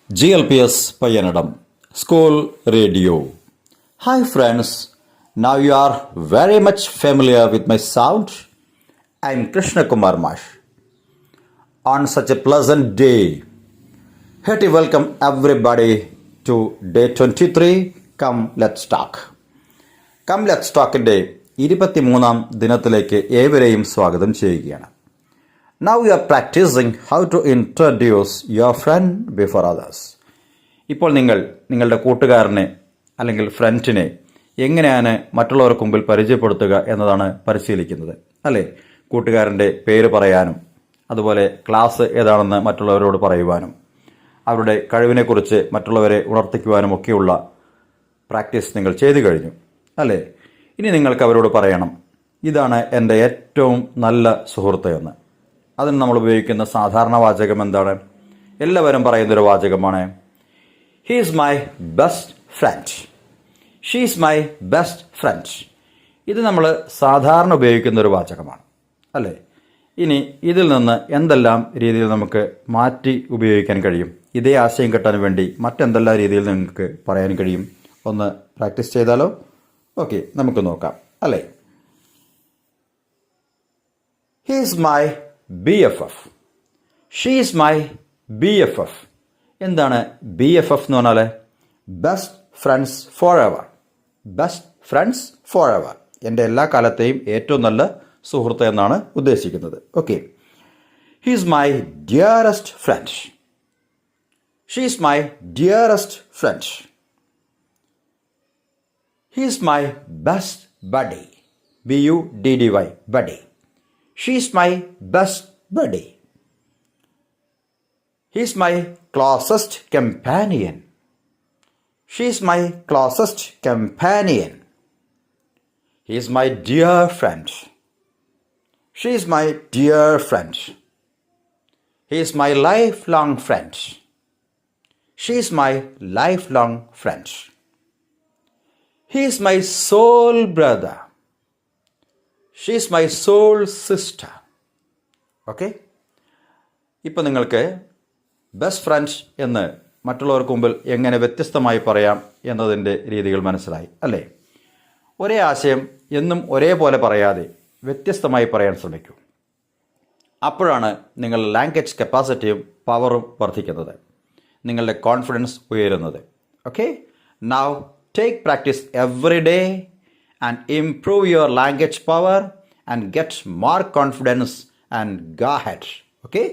GLPS Payanadam School Radio. Hi friends, now you are very much familiar with my sound. I am Krishna Kumar Mash. On such a pleasant day, hearty welcome everybody to day 23. Come let's talk. Come let's talkന്റെ 23-ാം ദിനത്തിലേക്ക് ഏവരെയും സ്വാഗതം ചെയ്യുകയാണ്. Now you are practicing how to introduce your friend before others. ഇപ്പോൾ നിങ്ങളുടെ കൂട്ടുകാരനെ അല്ലെങ്കിൽ ഫ്രണ്ടിനെ എങ്ങനെയാണ് മറ്റുള്ളവർക്ക് മുമ്പിൽ പരിചയപ്പെടുത്തുക എന്നതാണ് പരിശീലിക്കുന്നത്, അല്ലേ? കൂട്ടുകാരൻ്റെ പേര് പറയാനും അതുപോലെ ക്ലാസ് ഏതാണെന്ന് മറ്റുള്ളവരോട് പറയുവാനും അവരുടെ കഴിവിനെക്കുറിച്ച് മറ്റുള്ളവരെ ഉണർത്തിക്കുവാനും ഒക്കെയുള്ള പ്രാക്ടീസ് നിങ്ങൾ ചെയ്തു കഴിഞ്ഞു, അല്ലേ? ഇനി നിങ്ങൾക്ക് അവരോട് പറയണം, ഇതാണ് എൻ്റെ ഏറ്റവും നല്ല സുഹൃത്ത് എന്ന്. അതിന് നമ്മൾ ഉപയോഗിക്കുന്ന സാധാരണ വാചകം എന്താണ്? എല്ലാവരും പറയുന്നൊരു വാചകമാണ്, he is my best friend, she is my best friend. ഇത് നമ്മൾ സാധാരണ ഉപയോഗിക്കുന്ന ഒരു വാചകമാണ്, അല്ലേ? ഇനി ഇതിൽ നിന്ന് എന്തെല്ലാം രീതിയിൽ നമുക്ക് മാറ്റി ഉപയോഗിക്കാൻ കഴിയും? ഇതേ ആശയം കിട്ടാൻ വേണ്ടി മറ്റെന്തെല്ലാം രീതിയിൽ നിങ്ങൾക്ക് പറയാൻ കഴിയും? ഒന്ന് പ്രാക്ടീസ് ചെയ്താലോ? ഓക്കെ, നമുക്ക് നോക്കാം, അല്ലേ? He is my BFF. She is my BFF. എന്താണ് BFF എന്ന് പറഞ്ഞാൽ? Best friends for ever. Best friends for ever, എൻ്റെ എല്ലാ കാലത്തെയും ഏറ്റവും നല്ല സുഹൃത്ത് എന്നാണ് ഉദ്ദേശിക്കുന്നത്. Okay, he is my dearest front. She is my dearest front. He is my best buddy. BUDDY, buddy. She is my best buddy. He is my closest companion. She is my closest companion. He is my dear friend. She is my dear friend. He is my lifelong friend. She is my lifelong friend. He is my soul brother. She is my soul sister. Okay, ഇപ്പം നിങ്ങൾക്ക് best friend എന്ന് മറ്റുള്ളവർക്ക് മുമ്പിൽ എങ്ങനെ വ്യത്യസ്തമായി പറയാം എന്നതിൻ്റെ രീതികൾ മനസ്സിലായി, അല്ലേ? ഒരേ ആശയം എന്നും ഒരേപോലെ പറയാതെ വ്യത്യസ്തമായി പറയാൻ ശ്രമിക്കൂ. അപ്പോഴാണ് നിങ്ങളുടെ ലാംഗ്വേജ് കപ്പാസിറ്റിയും പവറും വർദ്ധിക്കുന്നത്, നിങ്ങളുടെ കോൺഫിഡൻസ് ഉയരുന്നത്. Okay, now take practice every day and improve your language power and get more confidence and go ahead. Okay?